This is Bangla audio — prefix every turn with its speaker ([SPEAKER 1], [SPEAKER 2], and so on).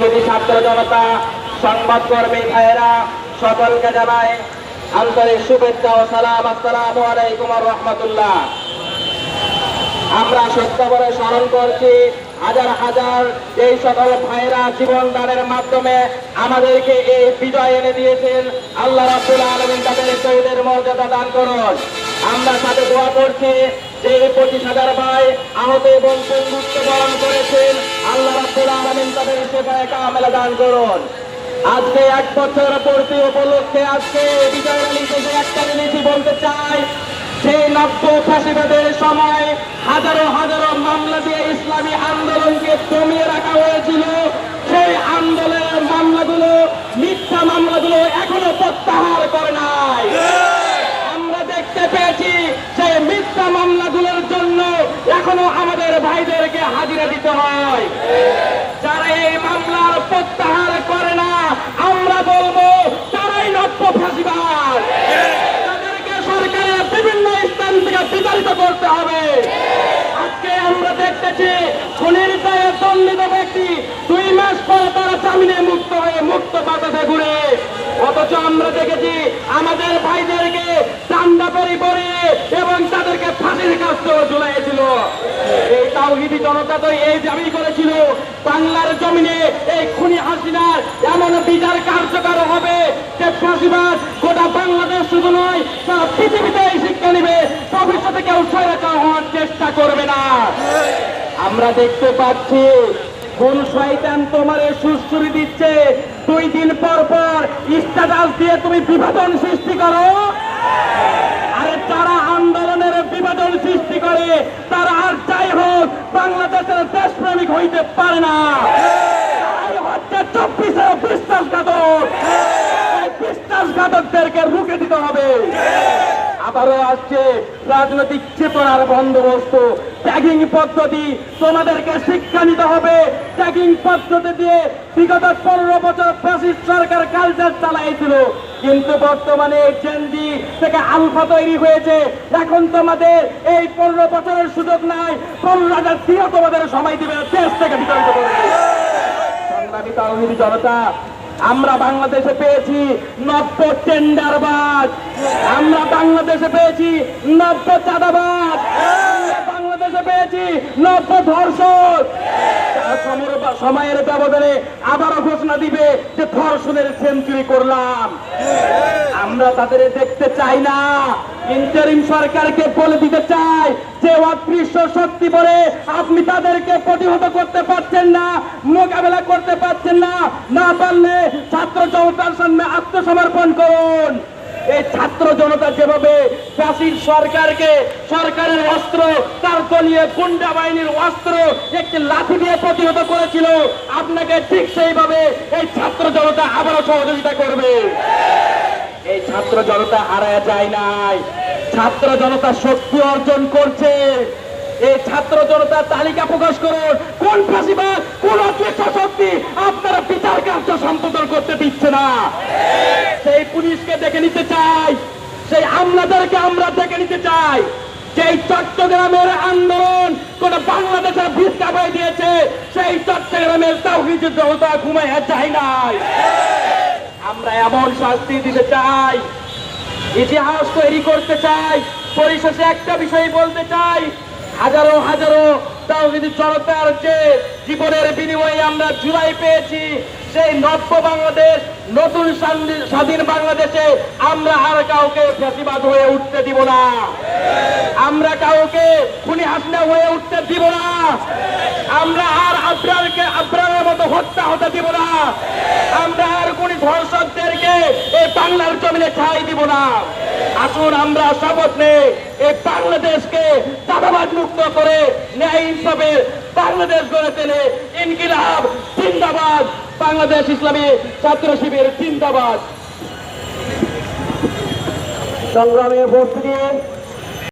[SPEAKER 1] ছাত্র জনতা, সংবাদকর্মী ভাইয়েরা, সকলকে জানাই আন্তরিক শুভেচ্ছা ও সালাম। আসসালামু আলাইকুম ওয়া রাহমাতুল্লাহ। আমরা সত্যবরে স্মরণ করছি হাজার হাজার এই সকল ভাইয়েরা জীবন দানের মাধ্যমে আমাদেরকে এই বিজয় এনে দিয়েছেন। আল্লাহ রাব্বুল আলামিন তাদের শহীদের মর্যাদা দান করুন। আমরা সাথে দোয়া করছি যে 25,000 ভাই আহত এবং পঙ্গুত্ব বরণ করেছেন, আল্লাহ রাব্বুল আলামিন তাদের সেবায় কামেলা দান করুন। আজকে 1 বছর পূর্তি উপলক্ষে আজকে বিজয় র্যালি থেকে একটা জিনিসই বলতে চাই, সেই নব্য ফাঁসিবাদের সময় হাজারো হাজারো মামলা দিয়ে ইসলামী আন্দোলনকে দমিয়ে রাখা হয়েছিল। সেই আন্দোলনের মামলাগুলো, মিথ্যা মামলাগুলো এখনো প্রত্যাহার করে নাই। আমরা দেখতে পেয়েছি সেই মিথ্যা মামলাগুলোর জন্য এখনো আমাদের ভাইদেরকে হাজিরা দিতে হয়। যারা এই মামলার প্রত্যাহার করে না, আমরা বলবো তারাই নব্য ফাঁসিবাদ। তাদেরকে সরকারের বিভিন্ন স্থান থেকে বিতাড়িত করতে হবে। আজকে আমরা দেখতেছি খুনির দায়ে দণ্ডিত ব্যক্তি 2 মাস পরে তারা জামিনে মুক্ত হয়ে মুক্ত বাতাসে ঘুরে, অথচ আমরা দেখেছি আমাদের ভাইদেরকে চান্দা পরে এবং তাদেরকে ফাঁসির কাস্তে ঝুলাইছিল। এই তাওহীদি জনতা তো এই দাবি করেছিল বাংলার জমিনে এই খুনি হাসিনার এমন বিচার কার্যকর হবে যে ফাঁসিবাদ গোটা বাংলাদেশ শুধু নয় সারা পৃথিবীতে এই শিক্ষা নিবে, ভবিষ্যতে কেউ স্বৈরাচার হওয়ার চেষ্টা করবে না। আমরা দেখতে পাচ্ছি কোন শয়তান তোমারে সুশ্রুতি দিচ্ছে, 2 দিন পর পর স্ট্যাটাস দিয়ে তুমি বিভাজন সৃষ্টি করো। আরে যারা আন্দোলনের বিভাজন সৃষ্টি করে তারা আর যাই হোক বাংলাদেশের দেশপ্রেমিক হইতে পারে না। তারাই হচ্ছে 24 বিশ্বাসঘাতক। এই বিশ্বাসঘাতকদেরকে রুখে দিতে হবে। আবারও আসছে রাজনৈতিক চেতনার বন্দোবস্ত, ট্যাগিং পদ্ধতি। তোমাদেরকে শিক্ষা নিতে হবে। ট্যাগিং পদ্ধতি দিয়ে বিগত 15 বছর ফ্যাসিস্ট সরকার কালচার চালাইছিল, কিন্তু বর্তমানে জেনজি থেকে আলফা তৈরি হয়েছে। এখন তোমাদের এই 15 বছরের সুযোগ নাই, 15,000 তোমাদের সময় দিবে দেশ থেকে বিতাড়িত করবে। সংগ্রামী তাওহীদি জনতা, আমরা বাংলাদেশে পেয়েছি নব্য টেন্ডারবাজ, আমরা বাংলাদেশে পেয়েছি নব্য চাঁদাবাজ, আমরা বাংলাদেশে পেয়েছি নব্য ধর্ষক। সময়ের ব্যবধানে আবারও ঘোষণা দিবে যে ধর্ষণের সেঞ্চুরি করলাম। আমরা তাদের দেখতে চাই না। ইন্টারিম সরকারকে বলে দিতে চাই যে অদৃশ্য শক্তি বলে আপনি তাদেরকে প্রতিহত করতে পারছেন না, মোকাবেলা করতে পারছেন না। না পারলে ছাত্র জনতার সামনে আত্মসমর্পণ করুন। এই ছাত্র জনতা যেভাবে ফ্যাসিস্ট সরকারকে সরকারের অস্ত্র, তার দলীয় গুন্ডা বাহিনীর অস্ত্র একটি লাঠি দিয়ে প্রতিহত করেছিল, আপনাকে ঠিক সেইভাবে এই ছাত্র জনতা আবারও সহযোগিতা করবে। এই ছাত্র জনতা হারায় যায় নাই, ছাত্র জনতা শক্তি অর্জন করছে। এই ছাত্র জনতা তালিকা প্রকাশ করুন কোন ফাঁসিবাদ, কোন অদৃশ্য শক্তি আপনারা বিচার কার্য সম্পাদন করতে দিচ্ছে না। সেই পুলিশকে দেখে নিতে চাই, সেই আমলাদেরকে আমরা দেখে নিতে চাই। যেই চট্টগ্রামের আন্দোলন কোন বাংলাদেশের ভিক্ষা বই দিয়েছে, সেই চট্টগ্রামের তাওহীদি জনতা ঘুমাইয়া যায় নাই। আমরা এমন শাস্তি দিতে চাই, ইতিহাস তৈরি করতে চাই। পরিশেষে একটা বিষয় বলতে চাই, হাজারো হাজারো তাওহীদি জনতার যে জীবনের বিনিময়ে আমরা জুলাই পেয়েছি, সেই নব্য বাংলাদেশ, নতুন স্বাধীন বাংলাদেশে আমরা আর কাউকে ফ্যাসিবাদ হয়ে উঠতে দিব না। আমরা কাউকে খুনি হাসিনা হয়ে উঠতে দিব না। আমরা আর আব্রারের মতো হত্যা হতে দিব না। আমরা আর কোন ধর্ষকদেরকে এই বাংলার জমিনে ঠাঁই দিব না। আসুন আমরা শপথ নেই এই বাংলাদেশকে চাঁদাবাজ মুক্ত করে ন্যায় ইনসাফের বাংলাদেশ গড়ে তোলে। ইনকিলাব জিন্দাবাদ, বাংলাদেশ ইসলামী ছাত্র শিবির জিন্দাবাদ। সংগ্রামে উপস্থিতি